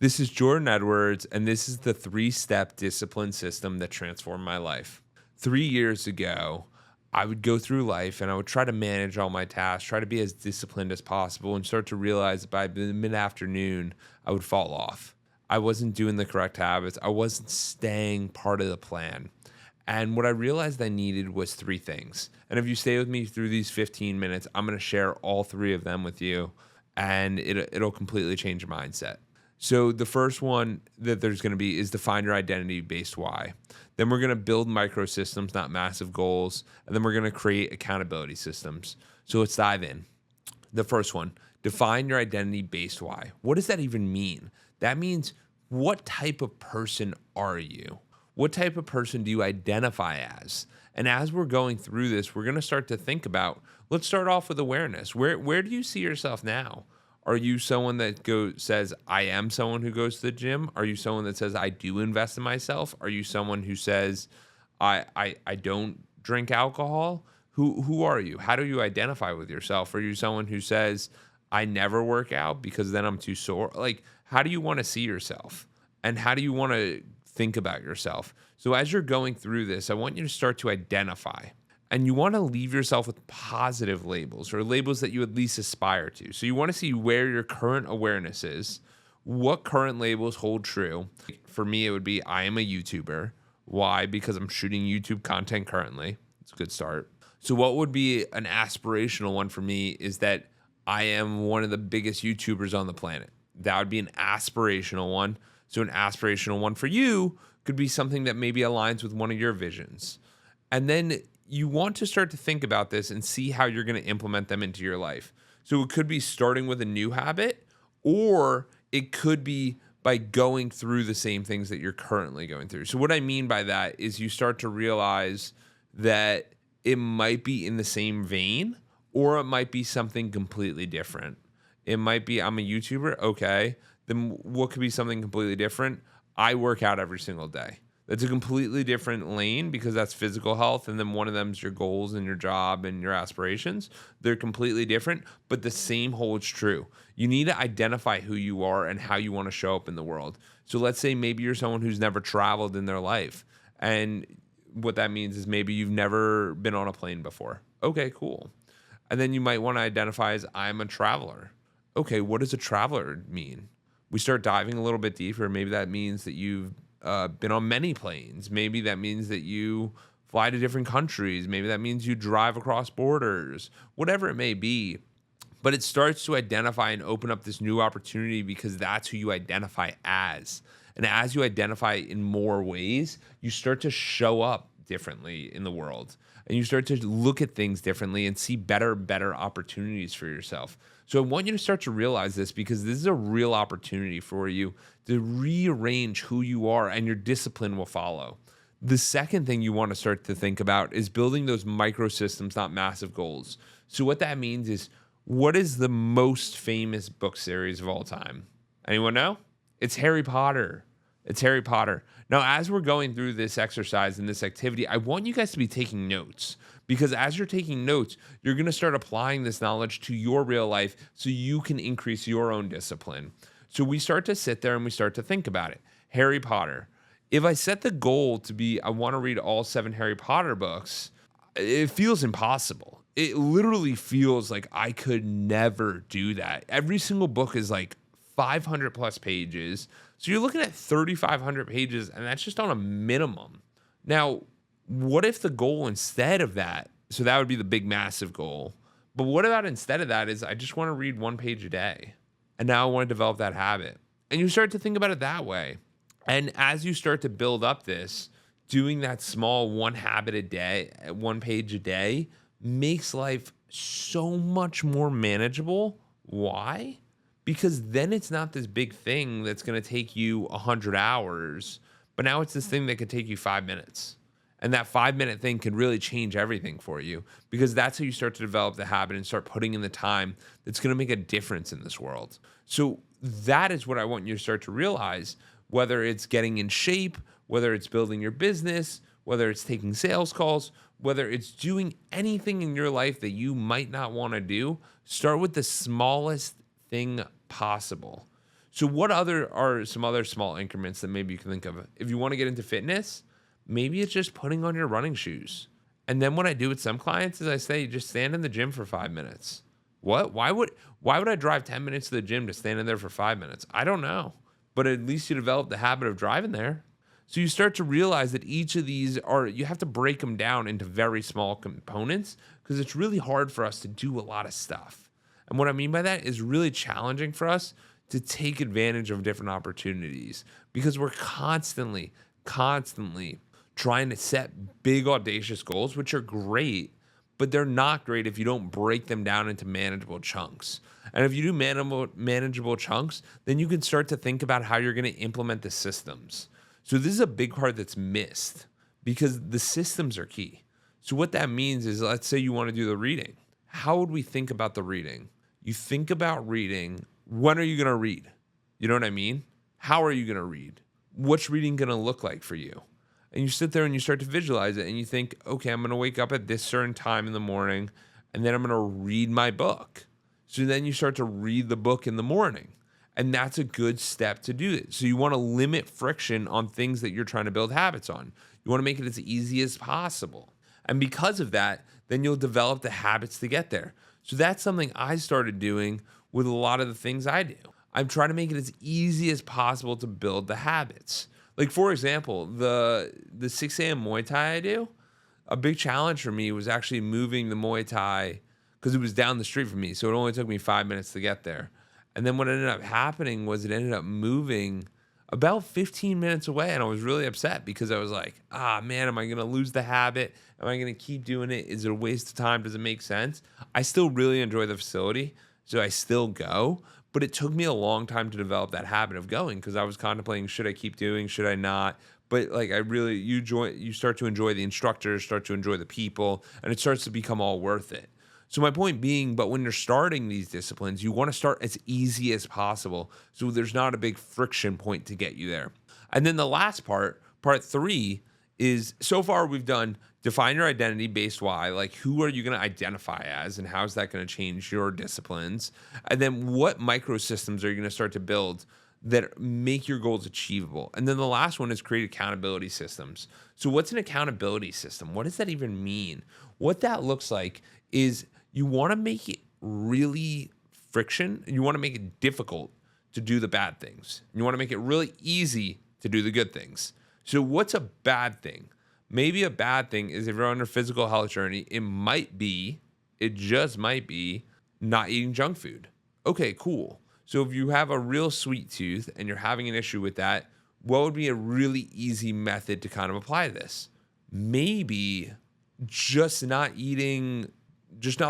This is Jordan Edwards, and this is the three-step discipline system that transformed my life. 3 years ago, I would go through life and I would try to manage all my tasks, try to be as disciplined as possible, and start to realize that by the mid-afternoon, I would fall off. I wasn't doing the correct habits. I wasn't staying part of the plan. And what I realized I needed was three things. And if you stay with me through these 15 minutes, I'm going to share all three of them with you, and it'll completely change your mindset. So the first one that there's going to be is define your identity-based why. Then we're going to build microsystems, not massive goals. And then we're going to create accountability systems. So let's dive in. The first one, define your identity-based why. What does that even mean? That means, what type of person are you? What type of person do you identify as? And as we're going through this, we're going to start to think about, let's start off with awareness. Where do you see yourself now? Are you someone that says, I am someone who goes to the gym? Are you someone that says, I do invest in myself? Are you someone who says, I don't drink alcohol? Who are you? How do you identify with yourself? Are you someone who says, I never work out because then I'm too sore? Like, how do you want to see yourself? And how do you want to think about yourself? So as you're going through this, I want you to start to identify. And you want to leave yourself with positive labels, or labels that you at least aspire to. So you want to see where your current awareness is, what current labels hold true. For me, it would be, I am a YouTuber. Why? Because I'm shooting YouTube content currently. It's a good start. So what would be an aspirational one for me is that I am one of the biggest YouTubers on the planet. That would be an aspirational one. So an aspirational one for you could be something that maybe aligns with one of your visions. And then you want to start to think about this and see how you're going to implement them into your life. So it could be starting with a new habit, or it could be by going through the same things that you're currently going through. So what I mean by that is you start to realize that it might be in the same vein, or it might be something completely different. It might be, I'm a YouTuber. Okay. Then what could be something completely different? I work out every single day. That's a completely different lane because that's physical health. And then one of them is your goals and your job and your aspirations. They're completely different, but the same holds true. You need to identify who you are and how you want to show up in the world. So let's say maybe you're someone who's never traveled in their life. And what that means is maybe you've never been on a plane before. Okay, cool. And then you might want to identify as, I'm a traveler. Okay, what does a traveler mean? We start diving a little bit deeper. Maybe that means that you've been on many planes. Maybe that means that you fly to different countries. Maybe that means you drive across borders, whatever it may be. But it starts to identify and open up this new opportunity because that's who you identify as. And as you identify in more ways, you start to show up differently in the world. And you start to look at things differently and see better opportunities for yourself. So I want you to start to realize this because this is a real opportunity for you to rearrange who you are, and your discipline will follow. The second thing you want to start to think about is building those microsystems, not massive goals. So what that means is, what is the most famous book series of all time? Anyone know? It's Harry Potter. It's Harry Potter. Now, as we're going through this exercise and this activity, I want you guys to be taking notes, because as you're taking notes, you're going to start applying this knowledge to your real life so you can increase your own discipline. So we start to sit there and we start to think about it. Harry Potter. If I set the goal to be, I want to read all 7 Harry Potter books, it feels impossible. It literally feels like I could never do that. Every single book is like 500 plus pages. So you're looking at 3,500 pages, and that's just on a minimum. Now, what if the goal instead of that, so that would be the big massive goal, but what about instead of that is, I just want to read 1 page a day, and now I want to develop that habit. And you start to think about it that way. And as you start to build up this, doing that small 1 habit a day, 1 page a day, makes life so much more manageable. Why? Because then it's not this big thing that's going to take you 100 hours, but now it's this thing that could take you 5 minutes. And that 5-minute thing can really change everything for you, because that's how you start to develop the habit and start putting in the time that's going to make a difference in this world. So that is what I want you to start to realize, whether it's getting in shape, whether it's building your business, whether it's taking sales calls, whether it's doing anything in your life that you might not want to do, start with the smallest thing possible. So what other are some other small increments that maybe you can think of? If you want to get into fitness, maybe it's just putting on your running shoes. And then what I do with some clients is I say, just stand in the gym for 5 minutes. What? Why would I drive 10 minutes to the gym to stand in there for 5 minutes? I don't know. But at least you develop the habit of driving there. So you start to realize that each of these you have to break them down into very small components because it's really hard for us to do a lot of stuff. And what I mean by that is really challenging for us to take advantage of different opportunities because we're constantly trying to set big, audacious goals, which are great, but they're not great if you don't break them down into manageable chunks. And if you do manageable chunks, then you can start to think about how you're going to implement the systems. So this is a big part that's missed because the systems are key. So what that means is, let's say you want to do the reading. How would we think about the reading? You think about reading. When are you going to read? You know what I mean? How are you going to read? What's reading going to look like for you? And you sit there and you start to visualize it and you think, okay, I'm going to wake up at this certain time in the morning and then I'm going to read my book. So then you start to read the book in the morning. And that's a good step to do it. So you want to limit friction on things that you're trying to build habits on. You want to make it as easy as possible. And because of that, then you'll develop the habits to get there. So that's something I started doing with a lot of the things I do. I'm trying to make it as easy as possible to build the habits. Like, for example, the 6 a.m. Muay Thai I do, a big challenge for me was actually moving the Muay Thai because it was down the street from me. So it only took me 5 minutes to get there. And then what ended up happening was it ended up moving about 15 minutes away. And I was really upset because I was like, man, am I going to lose the habit? Am I going to keep doing it? Is it a waste of time? Does it make sense? I still really enjoy the facility, so I still go. But it took me a long time to develop that habit of going because I was contemplating, should I keep doing, should I not? But like you start to enjoy the instructors, start to enjoy the people, and it starts to become all worth it. So my point being, but when you're starting these disciplines, you want to start as easy as possible so there's not a big friction point to get you there. And then the last part 3, is so far we've done define your identity based why, like who are you going to identify as and how's that going to change your disciplines? And then what microsystems are you going to start to build that make your goals achievable? And then the last one is create accountability systems. So what's an accountability system? What does that even mean? What that looks like is you want to make it really friction. You want to make it difficult to do the bad things. You want to make it really easy to do the good things. So what's a bad thing? Maybe a bad thing is if you're on a physical health journey, it just might be not eating junk food. Okay, cool. So if you have a real sweet tooth and you're having an issue with that, what would be a really easy method to kind of apply this? Maybe just not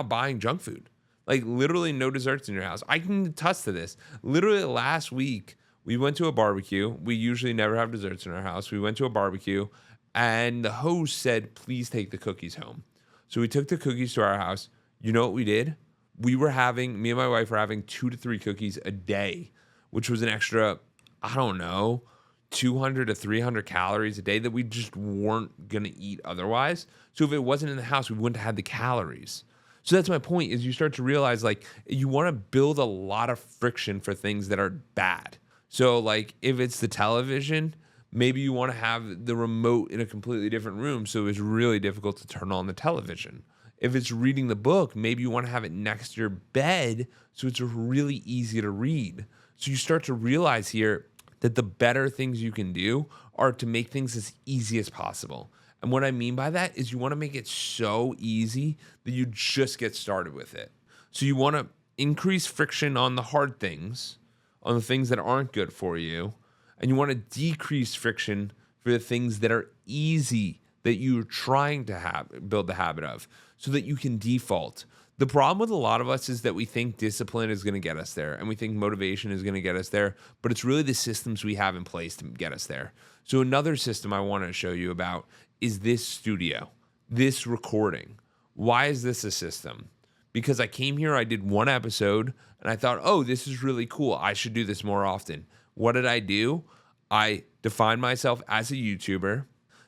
buying junk food. Like literally no desserts in your house. I can attest to this. Literally last week, we went to a barbecue. We usually never have desserts in our house. We went to a barbecue and the host said, please take the cookies home. So we took the cookies to our house. You know what we did? Me and my wife were having 2 to 3 cookies a day, which was an extra, 200 to 300 calories a day that we just weren't going to eat otherwise. So if it wasn't in the house, we wouldn't have had the calories. So that's my point is you start to realize like you want to build a lot of friction for things that are bad. So like if it's the television, maybe you want to have the remote in a completely different room so it's really difficult to turn on the television. If it's reading the book, maybe you want to have it next to your bed so it's really easy to read. So you start to realize here that the better things you can do are to make things as easy as possible. And what I mean by that is you want to make it so easy that you just get started with it. So you want to increase friction on the hard things, on the things that aren't good for you, and you want to decrease friction for the things that are easy that you're trying to build the habit of so that you can default. The problem with a lot of us is that we think discipline is going to get us there and we think motivation is going to get us there, but it's really the systems we have in place to get us there. So another system I want to show you about is this studio, this recording. Why is this a system? Because I came here, I did 1 episode, and I thought, oh, this is really cool. I should do this more often. What did I do? I defined myself as a YouTuber.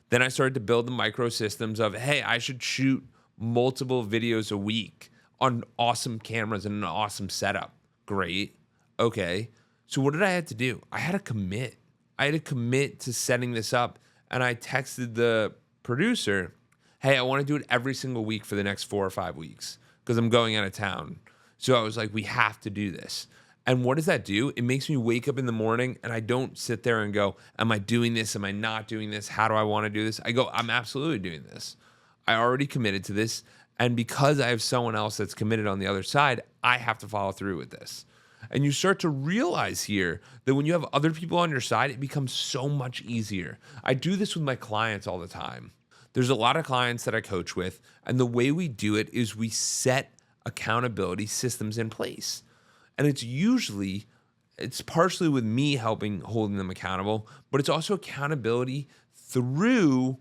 Then I started to build the microsystems of, hey, I should shoot multiple videos a week on awesome cameras and an awesome setup. Great. Okay. So what did I have to do? I had to commit. I had to commit to setting this up. And I texted the producer, hey, I want to do it every single week for the next 4 or 5 weeks because I'm going out of town. So I was like, we have to do this. And what does that do? It makes me wake up in the morning and I don't sit there and go, am I doing this? Am I not doing this? How do I want to do this? I go, I'm absolutely doing this. I already committed to this. And because I have someone else that's committed on the other side, I have to follow through with this. And you start to realize here that when you have other people on your side, it becomes so much easier. I do this with my clients all the time. There's a lot of clients that I coach with, and the way we do it is we set accountability systems in place. And it's partially with me helping holding them accountable, but it's also accountability through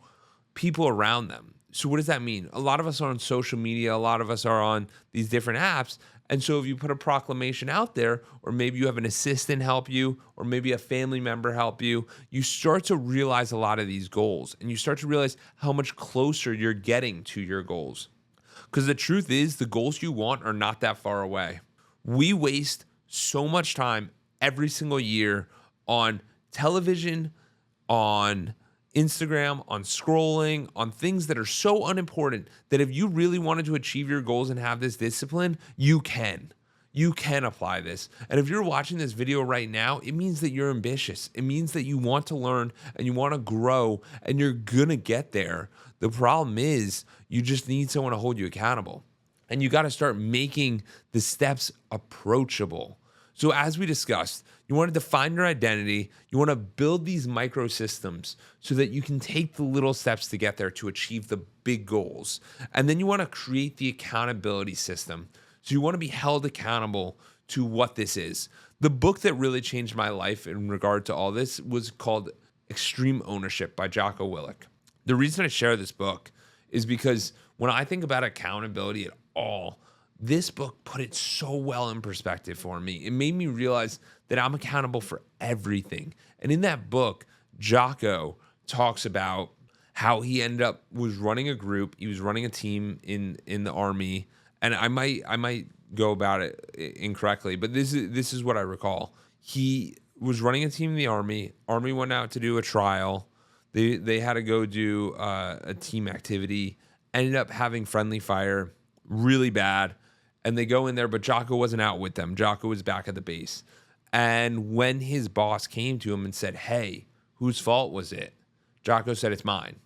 people around them. So what does that mean? A lot of us are on social media, a lot of us are on these different apps. And so if you put a proclamation out there, or maybe you have an assistant help you, or maybe a family member help you, you start to realize a lot of these goals and you start to realize how much closer you're getting to your goals. Because the truth is, the goals you want are not that far away. We waste so much time every single year on television, on Instagram, on scrolling, on things that are so unimportant that if you really wanted to achieve your goals and have this discipline, you can. You can apply this. And if you're watching this video right now, it means that you're ambitious. It means that you want to learn and you want to grow and you're going to get there. The problem is you just need someone to hold you accountable. And you got to start making the steps approachable. So as we discussed, you want to define your identity. You want to build these microsystems so that you can take the little steps to get there to achieve the big goals. And then you want to create the accountability system. So you want to be held accountable to what this is. The book that really changed my life in regard to all this was called Extreme Ownership by Jocko Willink. The reason I share this book is because when I think about accountability at all, this book put it so well in perspective for me. It made me realize that I'm accountable for everything. And in that book, Jocko talks about how he was running a group. He was running a team in the army. And I might go about it incorrectly, but this is what I recall. He was running a team in the army. Army went out to do a trial. They had to go do a team activity. Ended up having friendly fire, really bad. And they go in there, but Jocko wasn't out with them. Jocko was back at the base. And when his boss came to him and said, hey, whose fault was it? Jocko said, it's mine.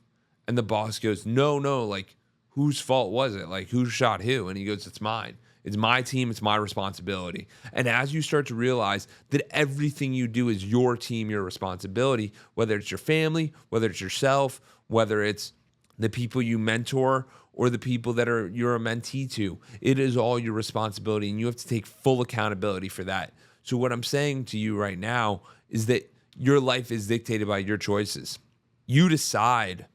And the boss goes, no, like, whose fault was it? Like, who shot who? And he goes, it's mine. It's my team. It's my responsibility. And as you start to realize that everything you do is your team, your responsibility, whether it's your family, whether it's yourself, whether it's the people you mentor, or the people that you're a mentee to, it is all your responsibility, and you have to take full accountability for that. So what I'm saying to you right now is that your life is dictated by your choices. You decide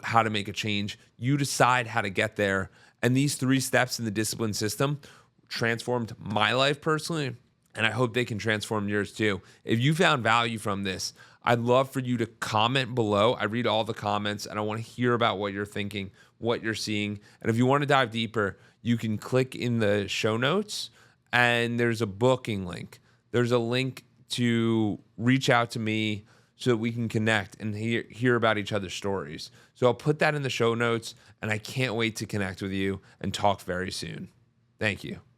how to make a change. You decide how to get there. And these 3 steps in the discipline system transformed my life personally, and I hope they can transform yours too. If you found value from this, I'd love for you to comment below. I read all the comments, and I want to hear about what you're thinking, what you're seeing. And if you want to dive deeper, you can click in the show notes, and there's a booking link. There's a link to reach out to me so that we can connect and hear about each other's stories. So I'll put that in the show notes, and I can't wait to connect with you and talk very soon. Thank you.